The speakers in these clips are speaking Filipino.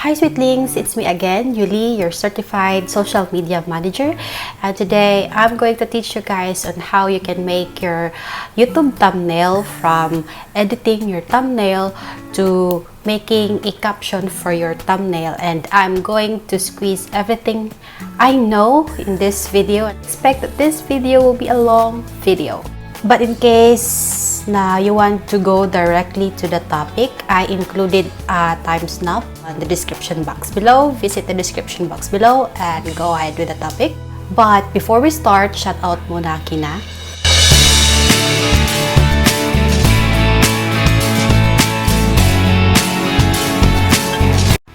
Hi Sweetlings, it's me again, Eulie, your certified social media manager. And today, I'm going to teach you guys on how you can make your YouTube thumbnail from editing your thumbnail to making a caption for your thumbnail. And I'm going to squeeze everything I know in this video. I expect that this video will be a long video. But in case na you want to go directly to the topic, I included a timestamp on the description box below. Visit the description box below and go ahead with the topic. But before we start, shout out muna kina.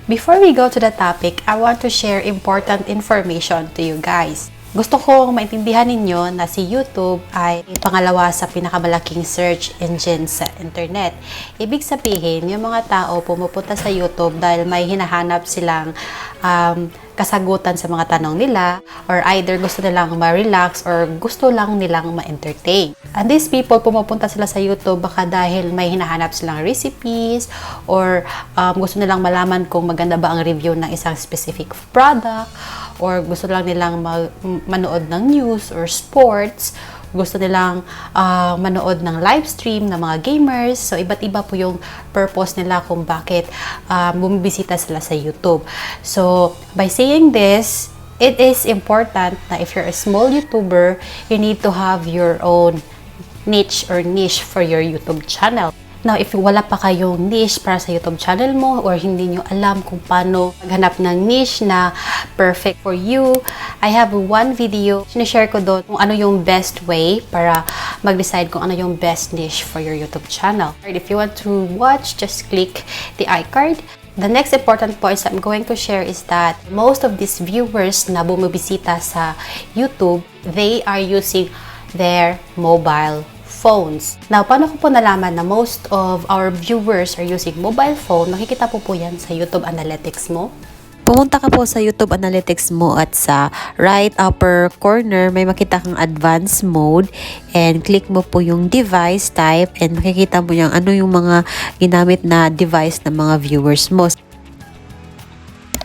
Before we go to the topic, I want to share important information to you guys. Gusto kong maintindihan ninyo na si YouTube ay pangalawa sa pinakamalaking search engine sa internet. Ibig sabihin, yung mga tao pumupunta sa YouTube dahil may hinahanap silang kasagutan sa mga tanong nila, or either gusto nilang ma-relax or gusto lang nilang ma-entertain. And these people, pumupunta sila sa YouTube baka dahil may hinahanap silang recipes or gusto nilang malaman kung maganda ba ang review ng isang specific product, or gusto lang nilang manood ng news or sports, gusto nilang manood ng live stream ng mga gamers. So, iba't iba po yung purpose nila kung bakit bumibisita sila sa YouTube. So, by saying this, it is important na if you're a small YouTuber, you need to have your own niche for your YouTube channel. Now, if wala pa kayong niche para sa YouTube channel mo or hindi nyo alam kung paano maghanap ng niche na perfect for you, I have one video. Sinishare ko doon kung ano yung best way para mag-decide kung ano yung best niche for your YouTube channel. If you want to watch, just click the iCard. The next important points I'm going to share is that most of these viewers na bumibisita sa YouTube, they are using their mobile phones. Now, paano ko po nalaman na most of our viewers are using mobile phone? Makikita po yan sa YouTube Analytics mo. Pumunta ka po sa YouTube Analytics mo at sa right upper corner, may makita kang advanced mode and click mo po yung device type and makikita mo yung ano yung mga ginamit na device ng mga viewers mo.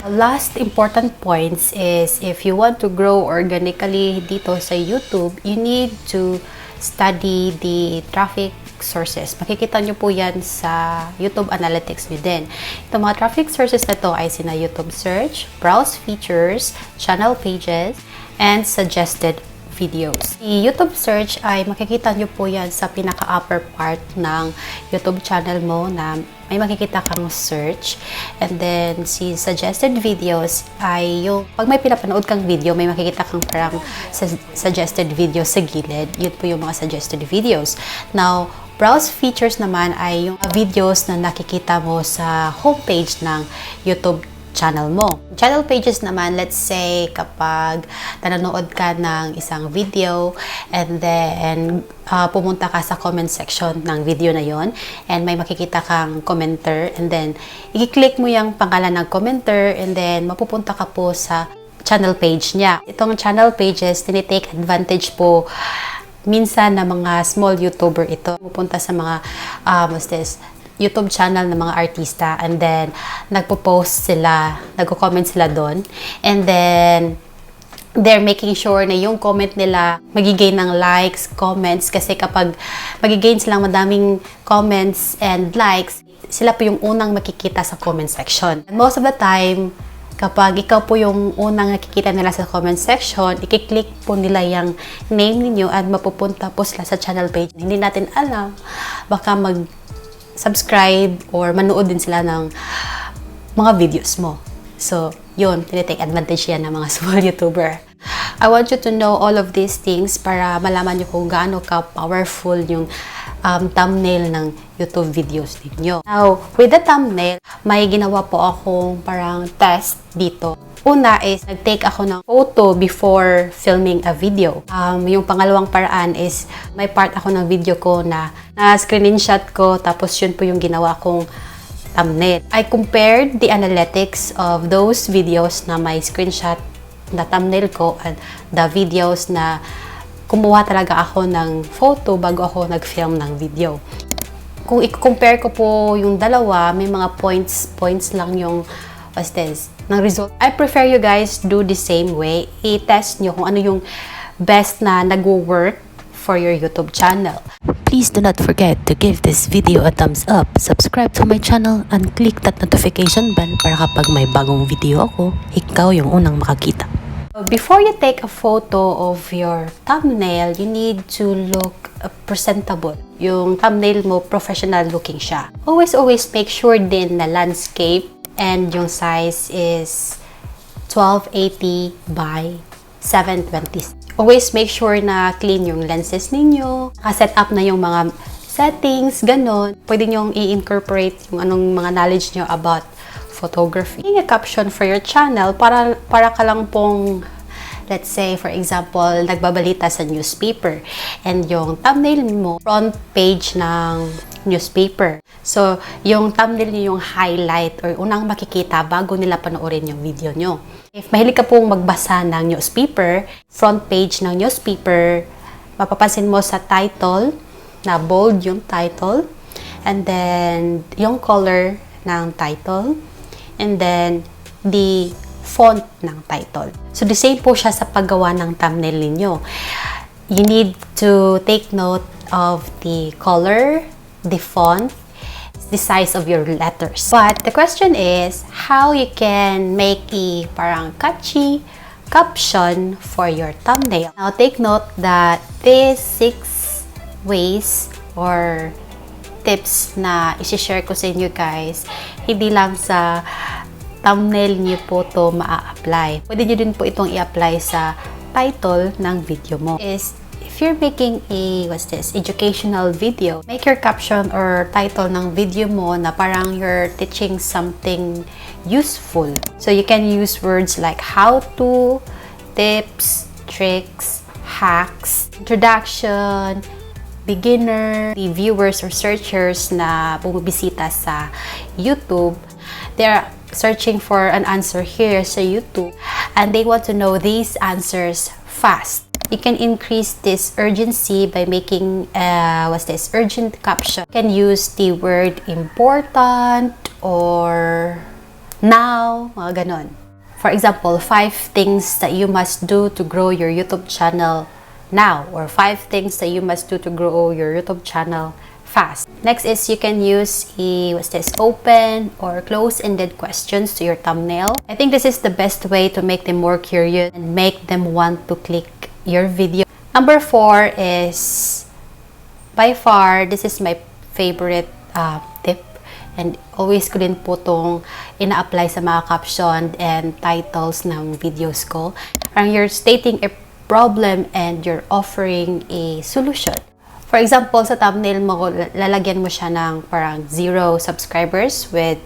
Last important points is if you want to grow organically dito sa YouTube, you need to study the traffic sources. Makikita nyo po yan sa YouTube Analytics nyo din. Itong mga traffic sources na to ay sina YouTube Search, Browse Features, Channel Pages, and Suggested Videos. Si YouTube Search ay makikita nyo po yan sa pinaka-upper part ng YouTube channel mo na may makikita kang search. And then, si Suggested Videos ay yung, pag may pinapanood kang video, may makikita kang parang suggested videos sa gilid. Yun po yung mga suggested videos. Now, Browse Features naman ay yung videos na nakikita mo sa homepage ng YouTube channel mo. Channel pages naman, let's say, kapag nanonood ka ng isang video and then pumunta ka sa comment section ng video na yon and may makikita kang commenter and then i-click mo yung pangalan ng commenter and then mapupunta ka po sa channel page niya. Itong channel pages, tinitake advantage po minsan na mga small YouTuber ito. Pupunta sa mga YouTube channel ng mga artista and then nagpo-post sila, nagko-comment sila doon and then they're making sure na yung comment nila magigain ng likes, comments kasi kapag magigain silang madaming comments and likes, sila po yung unang makikita sa comment section. And most of the time, kapag ikaw po yung unang nakikita nila sa comment section, i-click po nila yung name ninyo at mapupunta po sila sa channel page. Hindi natin alam, baka subscribe or manood din sila ng mga videos mo. So, yun, tinitake advantage yan ng mga small YouTuber. I want you to know all of these things para malaman nyo kung gaano ka-powerful yung thumbnail ng YouTube videos ninyo. Now, with the thumbnail, may ginawa po akong parang test dito. Una is, nag-take ako ng photo before filming a video. Yung pangalawang paraan is, may part ako ng video ko na screenshot ko, tapos yun po yung ginawa kong thumbnail. I compared the analytics of those videos na may screenshot na thumbnail ko and the videos na kumuha talaga ako ng photo bago ako nag-film ng video. Kung i-compare ko po yung dalawa, may mga points lang yung what's this, ng result. I prefer you guys do the same way. I-test nyo kung ano yung best na nag-work for your YouTube channel. Please do not forget to give this video a thumbs up, subscribe to my channel, and click that notification bell para kapag may bagong video ako, ikaw yung unang makakita. Before you take a photo of your thumbnail, you need to look presentable. Yung thumbnail mo, professional looking siya. Always make sure din na landscape and yung size is 1280 by 720. Always make sure na clean yung lenses ninyo, naka-set up na yung mga settings, ganon. Pwede nyong i-incorporate yung anong mga knowledge nyo about photography. Yung caption for your channel, para ka lang pong, let's say, for example, nagbabalita sa newspaper. And yung thumbnail mo, front page ng newspaper. So, yung thumbnail nyo yung highlight or unang makikita bago nila panoorin yung video nyo. If mahilig ka pong magbasa ng newspaper, front page ng newspaper, mapapansin mo sa title, na bold yung title, and then yung color ng title, and then the font ng title. So, the same po siya sa paggawa ng thumbnail ninyo. You need to take note of the color, the font, the size of your letters. But the question is, how you can make a parang catchy caption for your thumbnail. Now, take note that these 6 ways or tips na isi-share ko sa inyo guys, hindi lang sa thumbnail niyo po to maa-apply. Pwede niyo din po itong i-apply sa title ng video mo. If you're making a, educational video, make your caption or title ng video mo na parang you're teaching something useful. So you can use words like how to, tips, tricks, hacks, introduction, beginner, the viewers or searchers na bumibisita sa YouTube. They're searching for an answer here sa YouTube and they want to know these answers fast. You can increase this urgency by making urgent caption. You can use the word important or now, mga ganon. For example, 5 things that you must do to grow your YouTube channel now, or 5 things that you must do to grow your YouTube channel fast. Next is you can use open or close-ended questions to your thumbnail. I think this is the best way to make them more curious and make them want to click your video. Number 4 is, by far, this is my favorite tip, and always ko din po itong ina-apply sa mga caption and titles ng videos ko. You're stating a problem and you're offering a solution. For example, sa thumbnail mo, lalagyan mo siya ng parang 0 subscribers with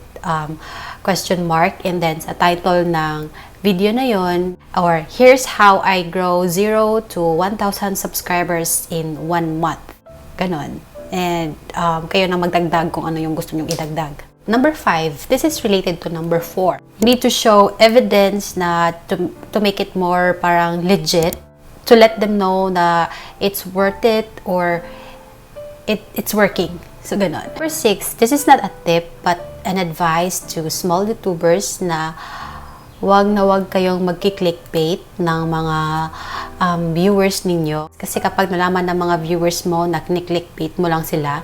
question mark, and then sa title ng video na yon, or here's how I grow 0 to 1,000 subscribers in 1 month. Ganon. And kayo na magdagdag kung ano yung gusto nyong idagdag. Number 5, this is related to number 4. You need to show evidence na to make it more parang legit, to let them know na it's worth it or it's working. So, ganon. Number 6, this is not a tip but an advice to small YouTubers na wag na wag kayong magki-clickbait ng mga viewers ninyo. Kasi kapag nalaman ng mga viewers mo na clickbait mo lang sila,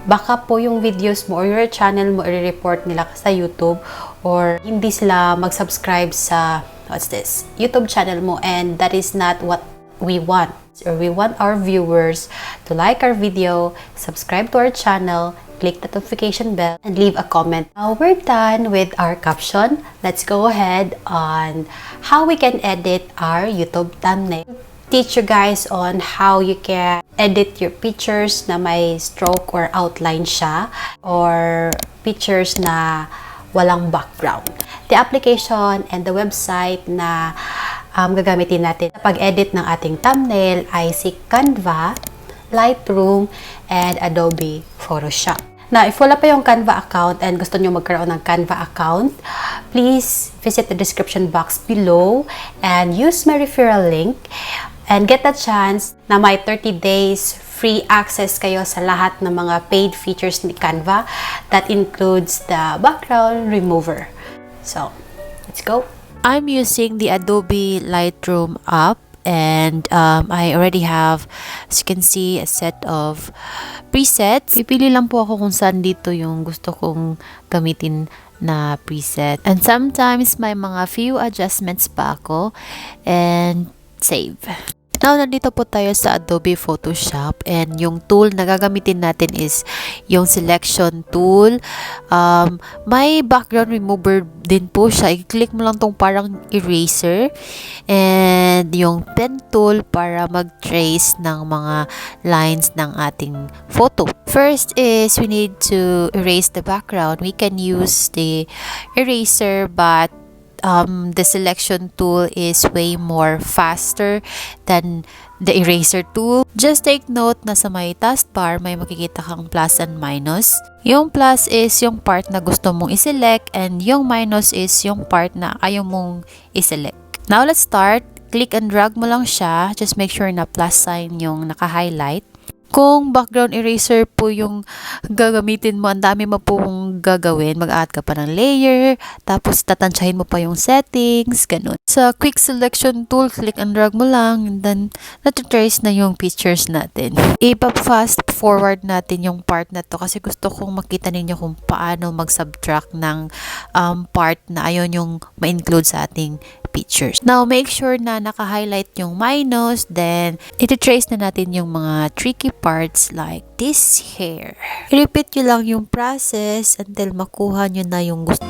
baka po yung videos mo or your channel mo i-report nila sa YouTube, or hindi sila mag-subscribe sa YouTube channel mo, and that is not what we want. Or we want our viewers to like our video, subscribe to our channel, click the notification bell, and leave a comment. Now we're done with our caption. Let's go ahead on how we can edit our YouTube thumbnail. Teach you guys on how you can edit your pictures na may stroke or outline siya, or pictures na walang background. The application and the website na gagamitin natin sa pag-edit ng ating thumbnail ay si Canva, Lightroom, and Adobe Photoshop. Now, if wala pa yung Canva account and gusto nyo magkaroon ng Canva account, please visit the description box below and use my referral link and get a chance na may 30 days free access kayo sa lahat ng mga paid features ni Canva. That includes the background remover. So, let's go. I'm using the Adobe Lightroom app, and I already have, as you can see, a set of presets. Pipili lang po ako kung saan dito yung gusto kong gamitin na preset. And sometimes may mga few adjustments pa ako, and save. Now, nandito po tayo sa Adobe Photoshop, and yung tool na gagamitin natin is yung selection tool. May background remover din po siya. I-click mo lang tong parang eraser, and yung pen tool para mag-trace ng mga lines ng ating photo. First is we need to erase the background. We can use the eraser, but the selection tool is way more faster than the eraser tool. Just take note na sa may taskbar may makikita kang plus and minus. Yung plus is yung part na gusto mong iselect, and yung minus is yung part na ayaw mong iselect. Now let's start. Click and drag mo lang siya. Just make sure na plus sign yung naka-highlight. Kung background eraser po yung gagamitin mo, ang dami mo pong gagawin. Mag-add ka pa ng layer, tapos tatansyahin mo pa yung settings, ganun. Sa quick selection tool, click and drag mo lang, and then natitrace na yung pictures natin. Ipa-fast forward natin yung part na to kasi gusto kong makita ninyo kung paano mag-subtract ng part na ayaw yung ma-include sa ating pictures. Now, make sure na naka-highlight yung minus, then iti-trace na natin yung mga tricky parts like this hair. I-repeat nyo lang yung process until makuha nyo na yung gusto.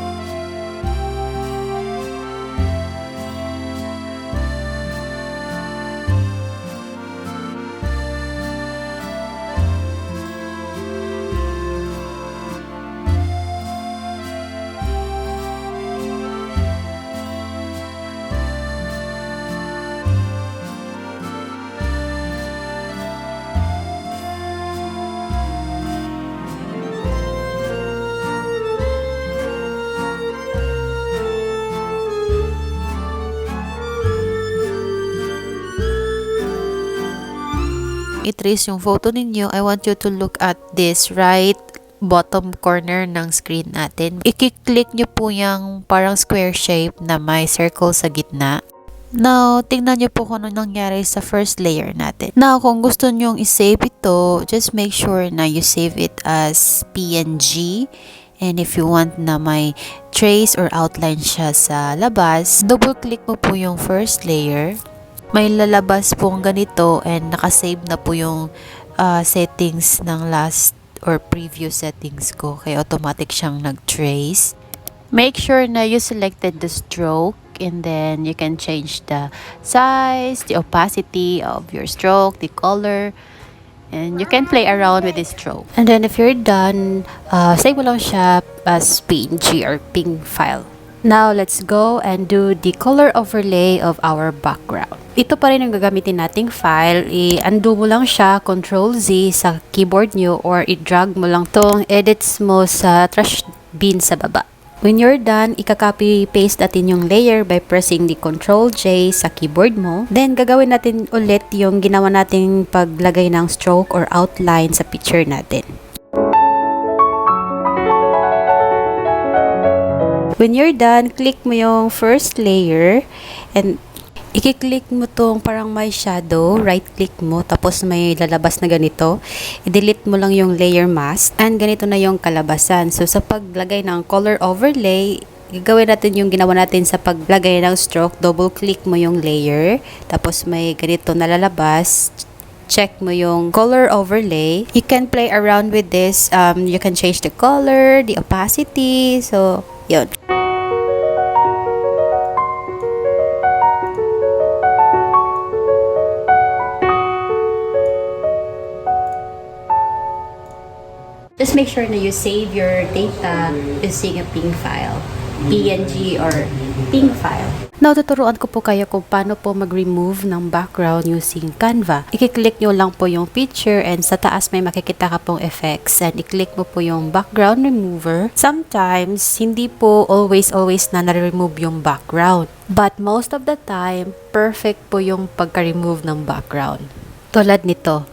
I-trace yung photo ninyo, I want you to look at this right bottom corner ng screen natin. I-click nyo po yung parang square shape na may circle sa gitna. Now, tingnan nyo po kung ano nangyari sa first layer natin. Now, kung gusto nyong i-save ito, just make sure na you save it as PNG. And if you want na may trace or outline siya sa labas, double-click mo po yung first layer. May lalabas pong ganito, and nakasave na po yung settings ng last or previous settings ko. Kaya automatic siyang nag-trace. Make sure na you selected the stroke, and then you can change the size, the opacity of your stroke, the color, and you can play around with this stroke. And then if you're done, save mo lang siya as PNG or PNG file. Now, let's go and do the color overlay of our background. Ito pa rin ang gagamitin nating file. I-undo mo lang siya, Ctrl-Z sa keyboard nyo, or i-drag mo lang tong edits mo sa trash bin sa baba. When you're done, ika-copy-paste natin yung layer by pressing the Ctrl-J sa keyboard mo. Then, gagawin natin ulit yung ginawa nating paglagay ng stroke or outline sa picture natin. When you're done, click mo yung first layer, and i-click mo tong parang may shadow, right-click mo, tapos may lalabas na ganito. I-delete mo lang yung layer mask, and ganito na yung kalabasan. So, sa paglagay ng color overlay, gagawin natin yung ginawa natin sa paglagay ng stroke. Double-click mo yung layer, tapos may ganito na lalabas. Check mo yung color overlay. You can play around with this. You can change the color, the opacity. So, yun. Just make sure na you save your data using a PNG file, PNG or PNG file. Now, tuturuan ko po kayo kung paano po mag-remove ng background using Canva. I-click nyo lang po yung picture, and sa taas may makikita ka pong effects, and i-click mo po yung background remover. Sometimes, hindi po always na na-remove yung background. But most of the time, perfect po yung pagka-remove ng background. Tulad nito.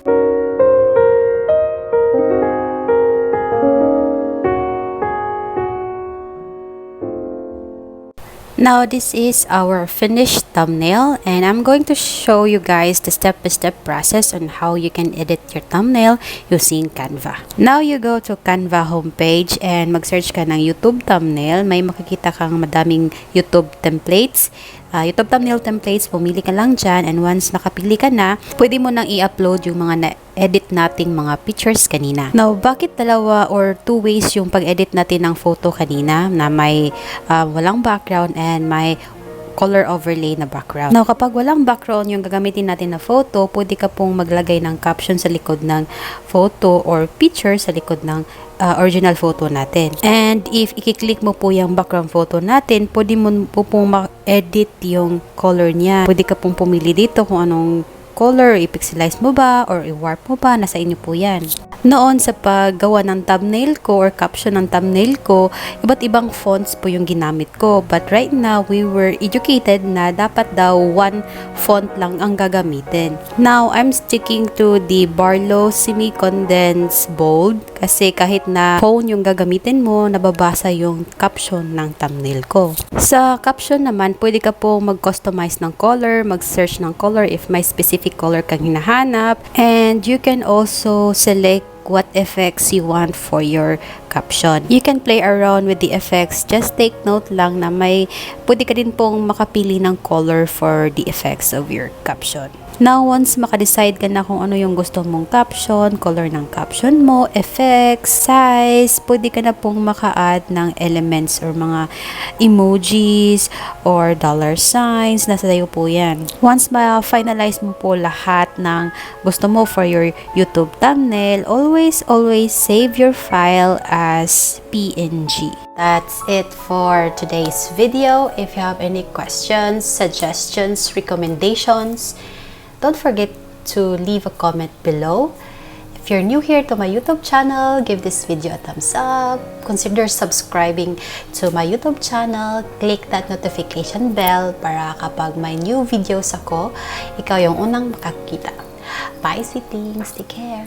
Now this is our finished thumbnail, and I'm going to show you guys the step-by-step process on how you can edit your thumbnail using Canva. Now you go to Canva homepage and mag-search ka ng YouTube thumbnail. May makikita kang madaming YouTube templates. YouTube thumbnail templates, pumili ka lang dyan, and once nakapili ka na, pwede mo nang i-upload yung mga na-edit nating mga pictures kanina. Now, bakit dalawa or two ways yung pag-edit natin ng photo kanina na may walang background and may color overlay na background. Now, kapag walang background yung gagamitin natin na photo, pwede ka pong maglagay ng caption sa likod ng photo or picture sa likod ng original photo natin. And if i-click mo po yung background photo natin, pwede mo po pong ma-edit yung color niya. Pwede ka pong pumili dito kung anong color, i-pixelize mo ba or i-warp mo ba, nasa inyo po yan. Noon sa paggawa ng thumbnail ko or caption ng thumbnail ko, iba't ibang fonts po yung ginamit ko. But right now, we were educated na dapat daw one font lang ang gagamitin. Now, I'm sticking to the Barlow semi-condensed bold kasi kahit na phone yung gagamitin mo, nababasa yung caption ng thumbnail ko. Sa caption naman, pwede ka po mag-customize ng color, mag-search ng color if may specific color kang hinahanap, and you can also select what effects you want for your caption. You can play around with the effects. Just take note lang na pwede ka din pong makapili ng color for the effects of your caption. Now, once makadecide ka na kung ano yung gusto mong caption, color ng caption mo, effects, size, pwede ka na pong maka-add ng elements or mga emojis or dollar signs. Nasa tayo po yan. Once ma-finalize mo po lahat ng gusto mo for your YouTube thumbnail, always save your file as PNG. That's it for today's video. If you have any questions, suggestions, recommendations, don't forget to leave a comment below. If you're new here to my YouTube channel, give this video a thumbs up. Consider subscribing to my YouTube channel. Click that notification bell para kapag may new videos ako, ikaw yung unang makakita. Bye, sweetlings. Take care.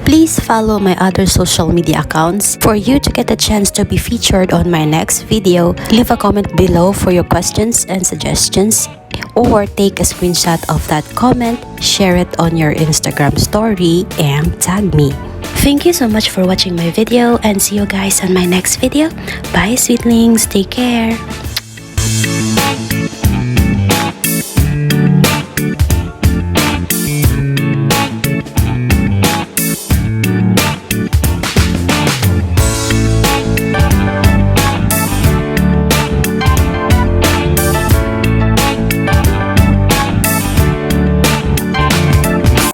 Please follow my other social media accounts for you to get a chance to be featured on my next video. Leave a comment below for your questions and suggestions, or take a screenshot of that comment, share it on your Instagram story, and tag me. Thank you so much for watching my video, and see you guys on my next video. Bye, sweetlings. Take care.